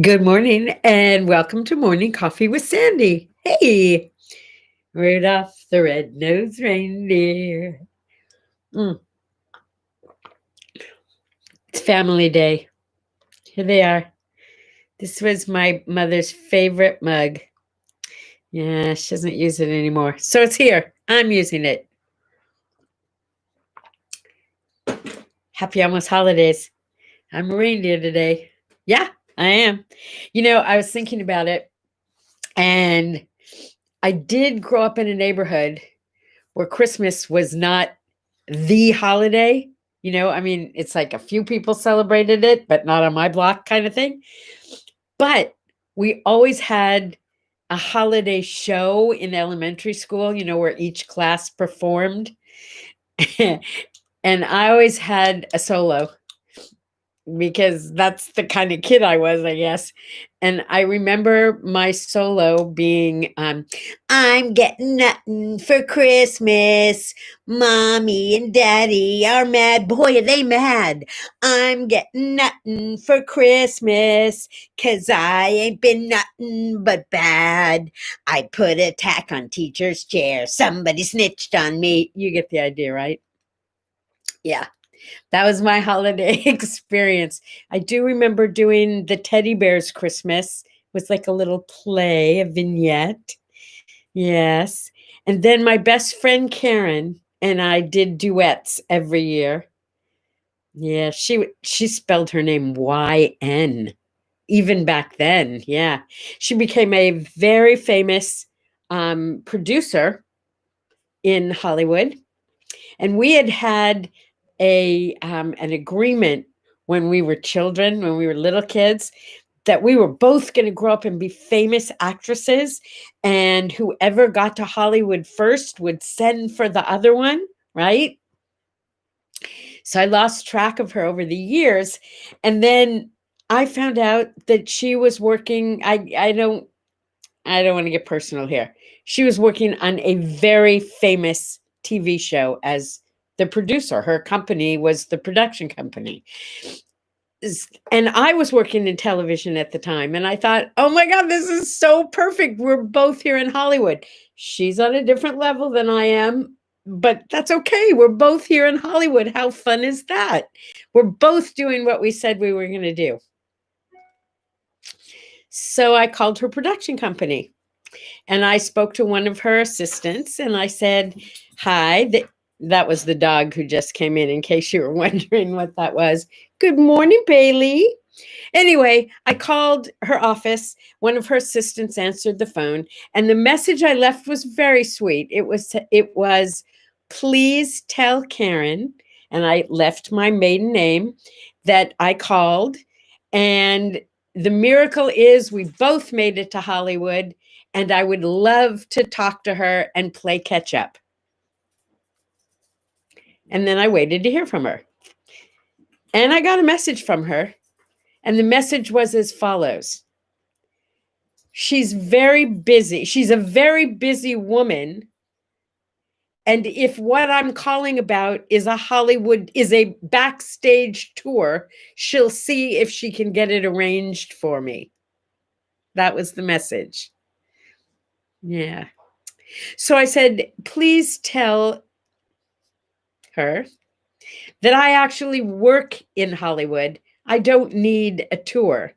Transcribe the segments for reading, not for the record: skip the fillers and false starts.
Good morning and welcome to Morning Coffee with Sandy. Hey, Rudolph the red-nosed reindeer. Mm, it's family day. Here they are. This was my mother's favorite mug. Yeah, she doesn't use it anymore. So it's here. I'm using it. Happy almost holidays. I'm a reindeer today. Yeah, I am. I was thinking about it, and I did grow up in a neighborhood where Christmas was not the holiday. It's like a few people celebrated it, but not on my block kind of thing. But we always had a holiday show in elementary school, where each class performed. And I always had a solo because that's the kind of kid I was, I guess. And I remember my solo being, I'm getting nothing for Christmas. Mommy and Daddy are mad. Boy, are they mad. I'm getting nothing for Christmas, 'cause I ain't been nothing but bad. I put a tack on teacher's chair. Somebody snitched on me. You get the idea, right? Yeah. That was my holiday experience. I do remember doing the Teddy Bears Christmas. It was like a little play, a vignette. Yes. And then my best friend Karen and I did duets every year. Yeah, she spelled her name Y-N even back then. Yeah. She became a very famous producer in Hollywood. And we had an agreement when we were children, when we were little kids, that we were both going to grow up and be famous actresses, and whoever got to Hollywood first would send for the other one, right? So I lost track of her over the years, and then I found out that she was working. I don't want to get personal here. She was working on a very famous TV show as the producer. Her company was the production company. And I was working in television at the time. And I thought, oh my God, this is so perfect. We're both here in Hollywood. She's on a different level than I am, but that's okay. We're both here in Hollywood. How fun is that? We're both doing what we said we were going to do. So I called her production company. And I spoke to one of her assistants and I said, hi, that was the dog who just came in case you were wondering what that was. Good morning, Bailey. Anyway, I called her office. One of her assistants answered the phone, and the message I left was very sweet. It was, please tell Karen, and I left my maiden name, that I called, and the miracle is we both made it to Hollywood, and I would love to talk to her and play catch up. And then I waited to hear from her. And I got a message from her, and the message was as follows. She's very busy. She's a very busy woman. And if what I'm calling about is a backstage tour, she'll see if she can get it arranged for me. That was the message. Yeah. So I said, please tell her that I actually work in Hollywood. I don't need a tour.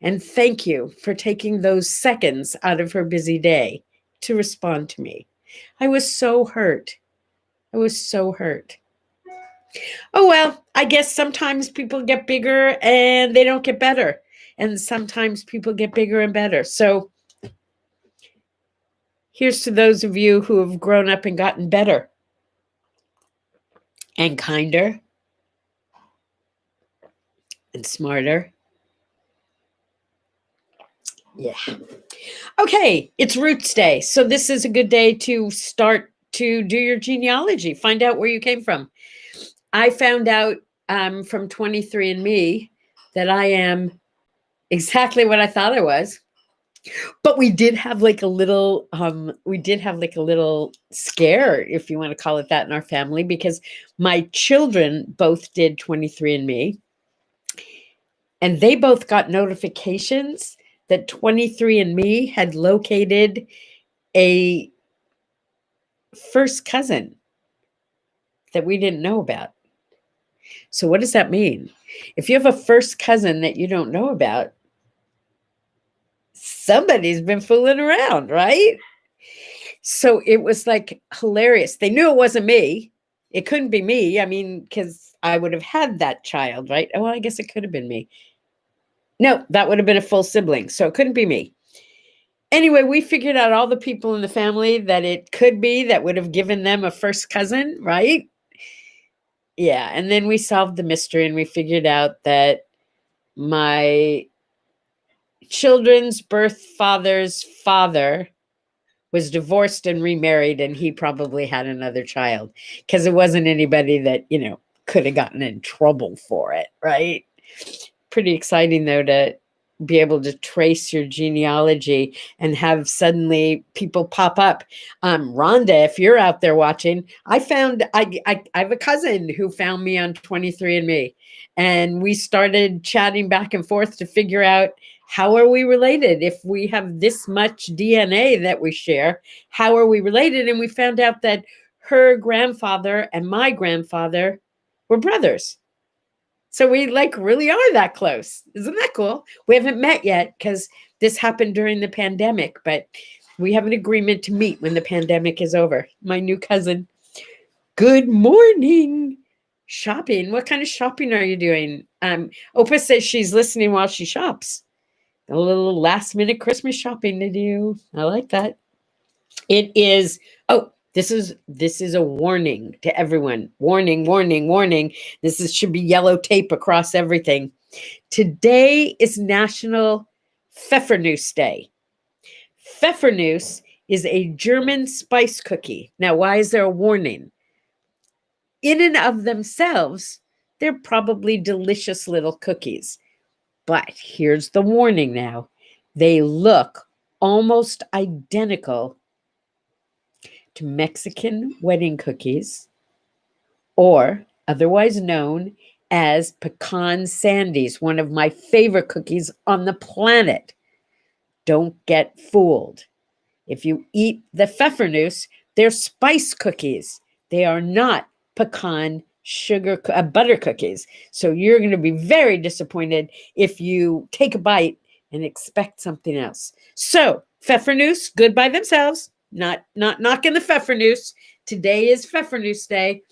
And thank you for taking those seconds out of her busy day to respond to me. I was so hurt. I was so hurt. Oh, well, I guess sometimes people get bigger and they don't get better. And sometimes people get bigger and better. So here's to those of you who have grown up and gotten better and kinder and smarter. Yeah. Okay, it's Roots Day. So this is a good day to start to do your genealogy, find out where you came from. I found out from 23andMe that I am exactly what I thought I was. But we did have like a little scare, if you want to call it that, in our family, because my children both did 23andMe. And they both got notifications that 23andMe had located a first cousin that we didn't know about. So what does that mean? If you have a first cousin that you don't know about, somebody's been fooling around, right? So it was like hilarious. They knew it wasn't me. It couldn't be me. I mean, because I would have had that child, right? Oh, well, I guess it could have been me. No, that would have been a full sibling. So it couldn't be me. Anyway, we figured out all the people in the family that it could be that would have given them a first cousin, right? Yeah. And then we solved the mystery and we figured out that my children's birth father's father was divorced and remarried, and he probably had another child because it wasn't anybody that, could have gotten in trouble for it, right? Pretty exciting, though, to be able to trace your genealogy and have suddenly people pop up. Rhonda, if you're out there watching, I have a cousin who found me on 23andMe, and we started chatting back and forth to figure out, how are we related? If we have this much DNA that we share, how are we related? And we found out that her grandfather and my grandfather were brothers. So we really are that close. Isn't that cool? We haven't met yet because this happened during the pandemic, but we have an agreement to meet when the pandemic is over. My new cousin. Good morning. Shopping. What kind of shopping are you doing? Opa says she's listening while she shops. A little last minute Christmas shopping to do. I like that. It is, this is a warning to everyone. Warning, warning, warning. Should be yellow tape across everything. Today is National Pfeffernusse Day. Pfeffernusse is a German spice cookie. Now, why is there a warning? In and of themselves, they're probably delicious little cookies. But here's the warning now. They look almost identical to Mexican wedding cookies, or otherwise known as pecan sandies, one of my favorite cookies on the planet. Don't get fooled. If you eat the pfeffernusse, they're spice cookies. They are not pecan butter cookies. So you're going to be very disappointed if you take a bite and expect something else. So pfeffernusse, good by themselves. Not knocking the pfeffernusse. Today is Pfeffernusse Day.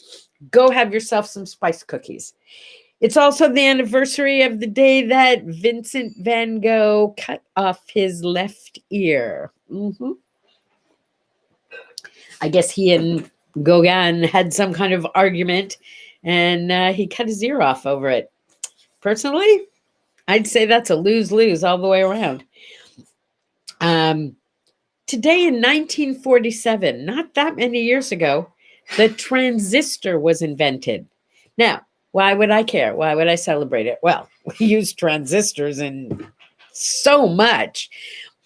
Go have yourself some spice cookies. It's also the anniversary of the day that Vincent van Gogh cut off his left ear. I guess he and Gauguin had some kind of argument, and he cut his ear off over it. Personally, I'd say that's a lose-lose all the way around. Today in 1947, not that many years ago, the transistor was invented. Now, why would I care? Why would I celebrate it? Well, we use transistors in so much.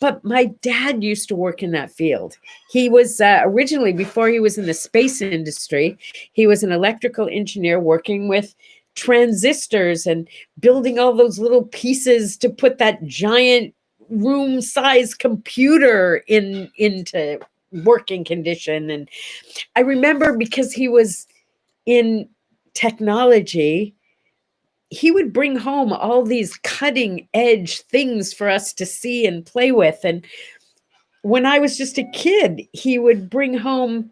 But my dad used to work in that field. He was originally, before he was in the space industry, he was an electrical engineer working with transistors and building all those little pieces to put that giant room-sized computer into working condition. And I remember, because he was in technology, he would bring home all these cutting edge things for us to see and play with. And when I was just a kid, he would bring home,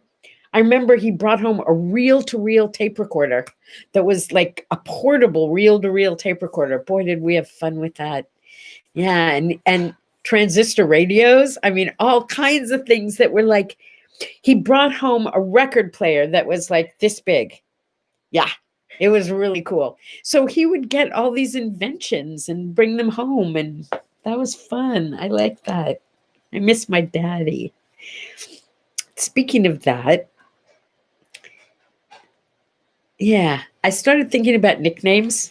I remember he brought home a reel-to-reel tape recorder that was like a portable reel-to-reel tape recorder. Boy, did we have fun with that. Yeah, and transistor radios. I mean, all kinds of things that were like, he brought home a record player that was like this big. Yeah, it was really cool. So he would get all these inventions and bring them home, and that was fun. I like that. I miss my daddy. Speaking of that, yeah, I started thinking about nicknames.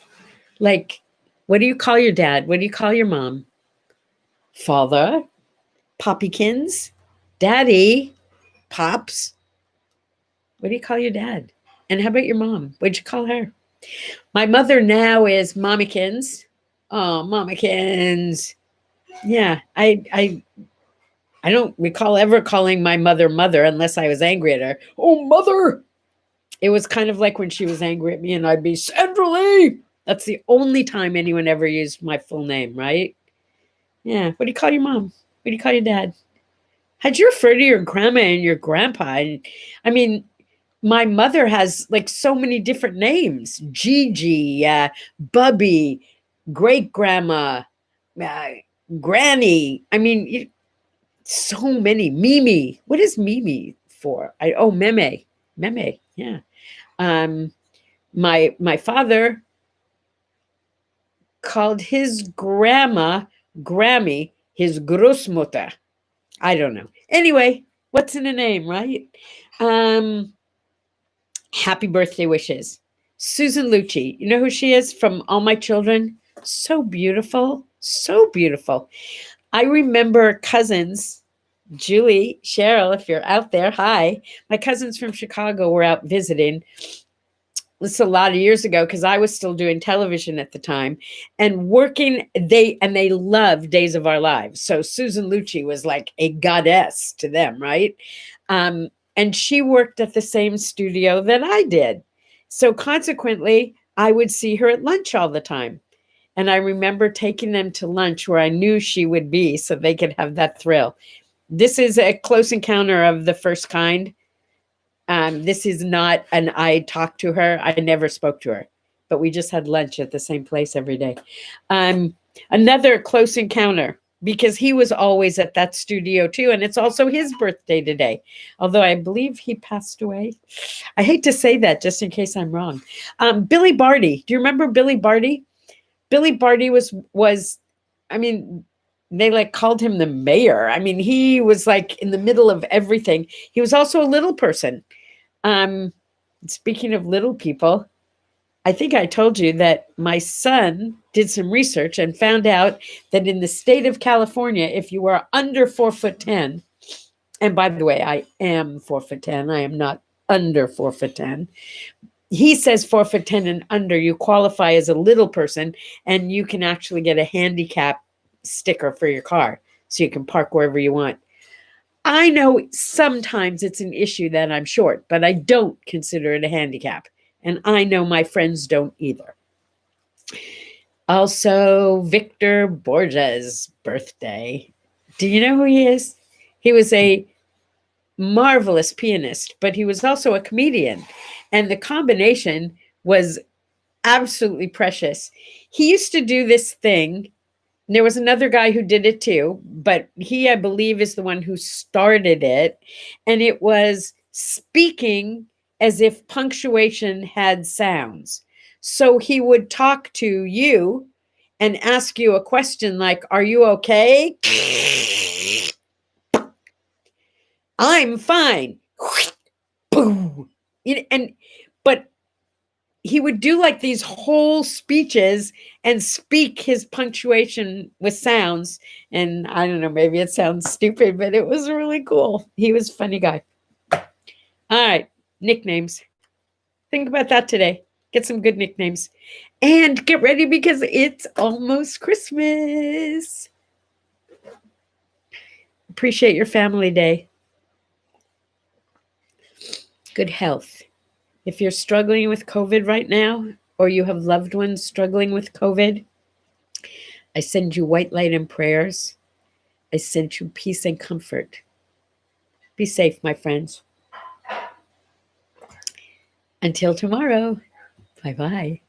Like, what do you call your dad? What do you call your mom? Father, Poppykins, Daddy, Pops. What do you call your dad? And how about your mom? What'd you call her? My mother now is Mommykins, Oh, Mamikins. Yeah, I don't recall ever calling my mother mother unless I was angry at her. Oh, mother! It was kind of like when she was angry at me, and I'd be Sandra Lee. That's the only time anyone ever used my full name, right? Yeah. What do you call your mom? What do you call your dad? How'd you refer to your grandma and your grandpa? And I mean, my mother has like so many different names: Gigi, Bubby, great grandma, uh, Granny. I mean, so many. Mimi. What is Mimi for? Meme. Meme. Yeah. Um, my father called his grandma Grammy his Großmutter. I don't know. Anyway, what's in a name, right? Um, Happy birthday wishes. Susan Lucci. You know who she is from All My Children? So beautiful. So beautiful. I remember cousins, Julie, Cheryl, if you're out there, hi. My cousins from Chicago were out visiting. This is a lot of years ago because I was still doing television at the time and working. They loved Days of Our Lives. So Susan Lucci was like a goddess to them, right? And she worked at the same studio that I did. So consequently, I would see her at lunch all the time. And I remember taking them to lunch where I knew she would be so they could have that thrill. This is a close encounter of the first kind. This is not an I talked to her. I never spoke to her, but we just had lunch at the same place every day. Another close encounter because he was always at that studio too. And it's also his birthday today, although I believe he passed away. I hate to say that just in case I'm wrong. Billy Barty. Do you remember Billy Barty? Billy Barty was, I mean, they like called him the mayor. I mean, he was like in the middle of everything. He was also a little person. Speaking of little people, I think I told you that my son did some research and found out that in the state of California, if you are under 4'10", and by the way, I am 4'10", I am not under 4'10". He says 4'10" and under, you qualify as a little person, and you can actually get a handicap sticker for your car, so you can park wherever you want. I know sometimes it's an issue that I'm short, but I don't consider it a handicap. And I know my friends don't either. Also, Victor Borges' birthday. Do you know who he is? He was a marvelous pianist, but he was also a comedian. And the combination was absolutely precious. He used to do this thing. There was another guy who did it too, but he, I believe, is the one who started it. And it was speaking as if punctuation had sounds. So he would talk to you and ask you a question like, "Are you okay?" "I'm fine." Boom. And but he would do like these whole speeches and speak his punctuation with sounds. And I don't know, maybe it sounds stupid, but it was really cool. He was a funny guy. All right, nicknames. Think about that today. Get some good nicknames. And get ready because it's almost Christmas. Appreciate your family day. Good health. If you're struggling with COVID right now, or you have loved ones struggling with COVID, I send you white light and prayers. I send you peace and comfort. Be safe, my friends. Until tomorrow, bye-bye.